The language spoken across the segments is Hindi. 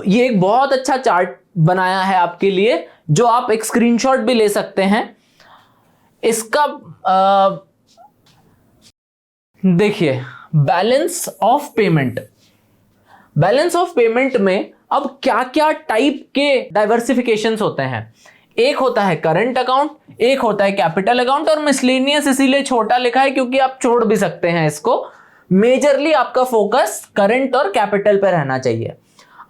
अब ये एक बहुत अच्छा चार्ट बनाया है आपके लिए, जो आप एक स्क्रीनशॉट भी ले सकते हैं इसका। देखिए, balance of payment, balance of payment में अब क्या क्या टाइप के डाइवर्सिफिकेशंस होते हैं। एक होता है करंट अकाउंट, एक होता है कैपिटल अकाउंट, और मिसलेनियस इसीलिए छोटा लिखा है क्योंकि आप छोड़ भी सकते हैं इसको। मेजरली आपका फोकस करंट और कैपिटल पर रहना चाहिए।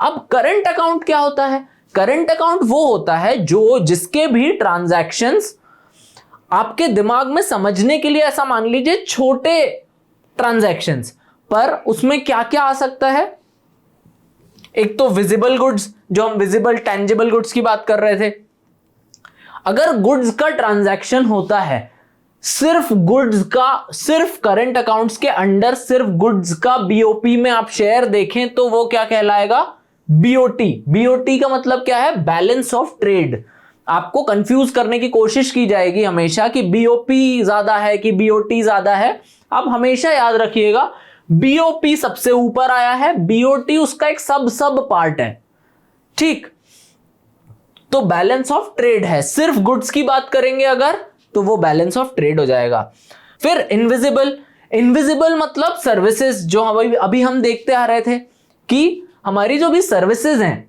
अब करंट अकाउंट क्या होता है? करंट अकाउंट वो होता है जो जिसके भी ट्रांजैक्शंस आपके दिमाग में समझने के लिए, ऐसा मान लीजिए छोटे ट्रांजैक्शंस, पर उसमें क्या क्या आ सकता है। एक तो विजिबल गुड्स, जो हम विजिबल टेंजिबल गुड्स की बात कर रहे थे। अगर गुड्स का ट्रांजैक्शन होता है, सिर्फ गुड्स का, सिर्फ करंट अकाउंट्स के अंडर सिर्फ गुड्स का बीओपी में आप शेयर देखें तो वो क्या कहलाएगा? बीओटी। बीओटी का मतलब क्या है? Balance of trade. आपको कंफ्यूज करने की कोशिश की जाएगी हमेशा कि बीओपी ज्यादा है कि बीओटी ज्यादा है। आप हमेशा याद रखिएगा बीओपी सबसे ऊपर आया है, बीओटी उसका एक सब पार्ट है। ठीक, तो बैलेंस ऑफ ट्रेड है। सिर्फ गुड्स की बात करेंगे अगर, तो वो बैलेंस ऑफ ट्रेड हो जाएगा। फिर इनविजिबल, इनविजिबल मतलब सर्विसेज, जो अभी हम देखते आ रहे थे कि हमारी जो भी सर्विसेज हैं,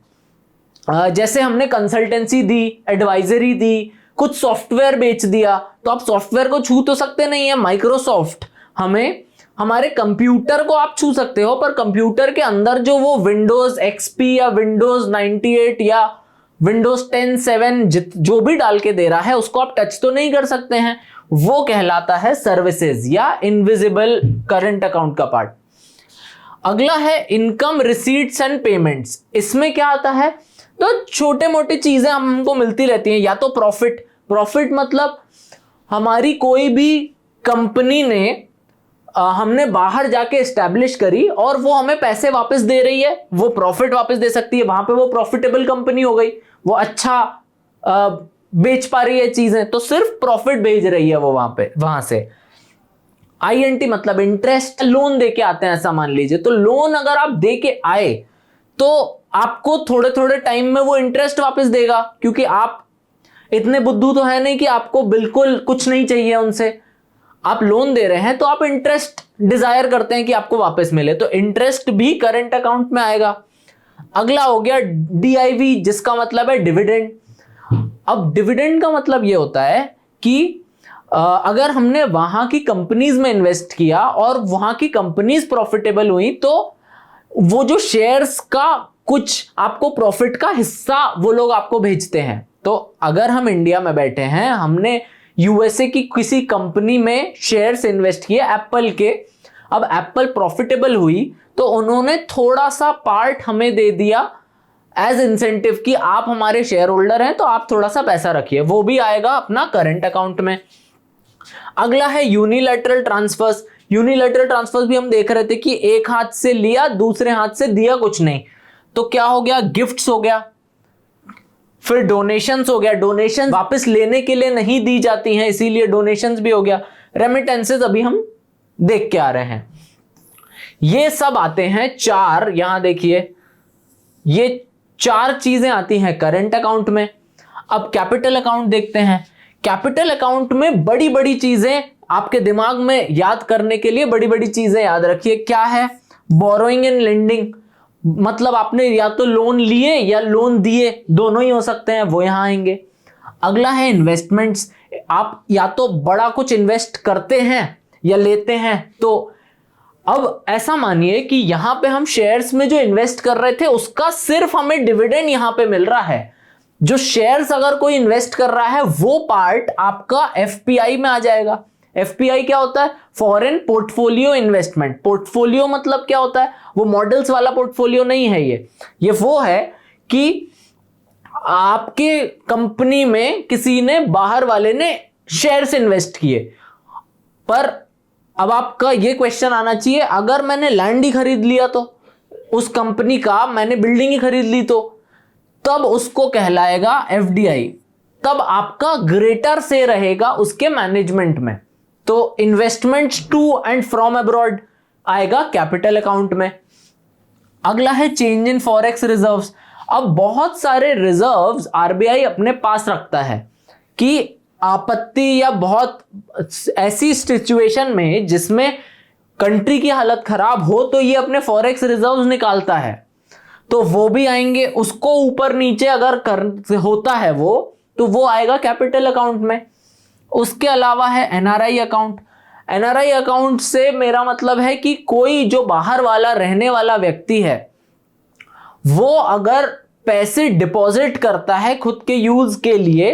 जैसे हमने कंसल्टेंसी दी, एडवाइजरी दी, कुछ सॉफ्टवेयर बेच दिया, तो आप सॉफ्टवेयर को छू तो सकते नहीं है। माइक्रोसॉफ्ट हमें, हमारे कंप्यूटर को आप छू सकते हो, पर कंप्यूटर के अंदर जो वो विंडोज एक्सपी या विंडोज 98 या विंडोज 10 7 जो भी डाल के दे रहा है उसको आप टच तो नहीं कर सकते हैं। वो कहलाता है सर्विसेज या इनविजिबल करंट अकाउंट का पार्ट। अगला है इनकम रिसीट्स एंड पेमेंट्स। इसमें क्या आता है? तो छोटे मोटे चीजें हमको मिलती रहती हैं। या तो प्रॉफिट, प्रॉफिट मतलब हमारी कोई भी कंपनी ने हमने बाहर जाके एस्टैब्लिश करी और वो हमें पैसे वापस दे रही है, वो प्रॉफिट वापस दे सकती है, वहां पे वो प्रॉफिटेबल कंपनी हो गई, वो अच्छा बेच पा रही है चीजें, तो सिर्फ प्रॉफिट भेज रही है वो वहां से। आईएनटी मतलब इंटरेस्ट, लोन दे के आते हैं ऐसा मान लीजिए। तो लोन अगर आप दे के आए तो आपको थोड़े थोड़े टाइम में वो इंटरेस्ट वापस देगा, क्योंकि आप इतने बुद्धू तो है नहीं कि आपको बिल्कुल कुछ नहीं चाहिए उनसे। आप लोन दे रहे हैं तो आप इंटरेस्ट डिजायर करते हैं कि आपको वापस मिले, तो इंटरेस्ट भी करंट अकाउंट में आएगा। अगला हो गया डीआईवी, जिसका मतलब है डिविडेंड। अब डिविडेंड का मतलब ये होता है कि अगर हमने वहां की कंपनीज में इन्वेस्ट किया और वहां की कंपनीज प्रॉफिटेबल हुई, तो वो जो शेयर्स का कुछ आपको प्रॉफिट का हिस्सा वो लोग आपको भेजते हैं। तो अगर हम इंडिया में बैठे हैं, हमने यूएसए की किसी कंपनी में शेयर्स इन्वेस्ट किए एप्पल के, अब एप्पल प्रॉफिटेबल हुई तो उन्होंने थोड़ा सा पार्ट हमें दे दिया एज इंसेंटिव कि आप हमारे शेयर होल्डर हैं तो आप थोड़ा सा पैसा रखिए, वो भी आएगा अपना करंट अकाउंट में। अगला है यूनिलैटरल ट्रांसफर्स। यूनिलैटरल ट्रांसफर्स भी हम देख रहे थे कि एक हाथ से लिया, दूसरे हाथ से दिया कुछ नहीं, तो क्या हो गया? गिफ्ट्स हो गया। फिर डोनेशंस हो गया, डोनेशन वापस लेने के लिए नहीं दी जाती हैं, इसीलिए डोनेशंस भी हो गया। रेमिटेंसेस अभी हम देख के आ रहे हैं। ये सब आते हैं चार, यहां देखिए ये चार चीजें आती हैं करंट अकाउंट में। अब कैपिटल अकाउंट देखते हैं। कैपिटल अकाउंट में बड़ी बड़ी चीजें आपके दिमाग में याद करने के लिए, बड़ी बड़ी चीजें याद रखिए। क्या है? बोरोइंग एंड लेंडिंग, मतलब आपने या तो लोन लिए या लोन दिए, दोनों ही हो सकते हैं, वो यहां आएंगे। अगला है इन्वेस्टमेंट्स। आप या तो बड़ा कुछ इन्वेस्ट करते हैं या लेते हैं। तो अब ऐसा मानिए कि यहां पे हम शेयर्स में जो इन्वेस्ट कर रहे थे उसका सिर्फ हमें डिविडेंड यहां पे मिल रहा है। जो शेयर्स अगर कोई इन्वेस्ट कर रहा है वो पार्ट आपका एफपीआई में आ जाएगा। एफपीआई क्या होता है? Foreign portfolio investment. पोर्टफोलियो मतलब क्या होता है? वो मॉडल्स वाला पोर्टफोलियो नहीं है, ये वो है कि आपके कंपनी में किसी ने, बाहर वाले ने शेयर्स इन्वेस्ट किए। पर अब आपका ये क्वेश्चन आना चाहिए, अगर मैंने लैंड ही खरीद लिया तो, उस कंपनी का मैंने बिल्डिंग ही खरीद ली तो, तब उसको कहलाएगा एफडीआई। तब आपका ग्रेटर से रहेगा उसके मैनेजमेंट में। तो investments to and from abroad आएगा कैपिटल अकाउंट में। अगला है चेंज इन फॉरेक्स रिजर्व्स। अब बहुत सारे रिजर्व्स आरबीआई अपने पास रखता है कि आपत्ति या बहुत ऐसी सिचुएशन में जिसमें कंट्री की हालत खराब हो तो ये अपने फॉरेक्स रिजर्व्स निकालता है, तो वो भी आएंगे। उसको ऊपर नीचे अगर होता है वो, तो वो आएगा कैपिटल अकाउंट में। उसके अलावा है एनआरआई अकाउंट। एनआरआई अकाउंट से मेरा मतलब है कि कोई जो बाहर वाला रहने वाला व्यक्ति है वो अगर पैसे डिपॉजिट करता है खुद के यूज के लिए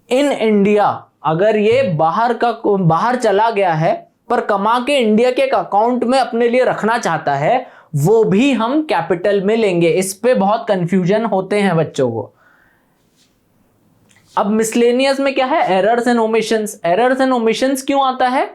इन इंडिया, अगर ये बाहर चला गया है पर कमा के इंडिया के एक अकाउंट में अपने लिए रखना चाहता है, वो भी हम कैपिटल में लेंगे। इस पे बहुत कंफ्यूजन होते हैं बच्चों को। अब मिसलेनियस में क्या है? Errors and omissions. Errors and omissions क्यों आता है?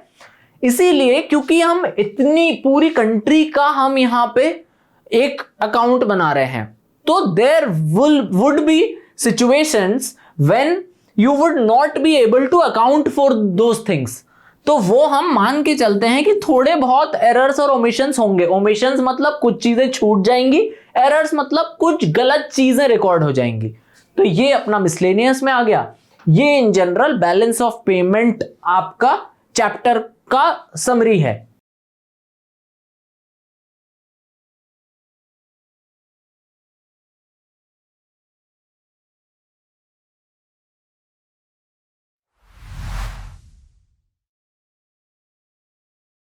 इसीलिए क्योंकि हम इतनी पूरी कंट्री का हम यहां पे एक अकाउंट बना रहे हैं, तो there would be situations when you would not be able to account for those things. तो वो हम मान के चलते हैं कि थोड़े बहुत एरर्स और ओमिशंस होंगे। ओमिशंस मतलब कुछ चीजें छूट जाएंगी, एरर्स मतलब कुछ गलत चीजें रिकॉर्ड हो जाएंगी। तो ये अपना मिसलेनियस में आ गया। ये in general balance of payment आपका चैप्टर का समरी है।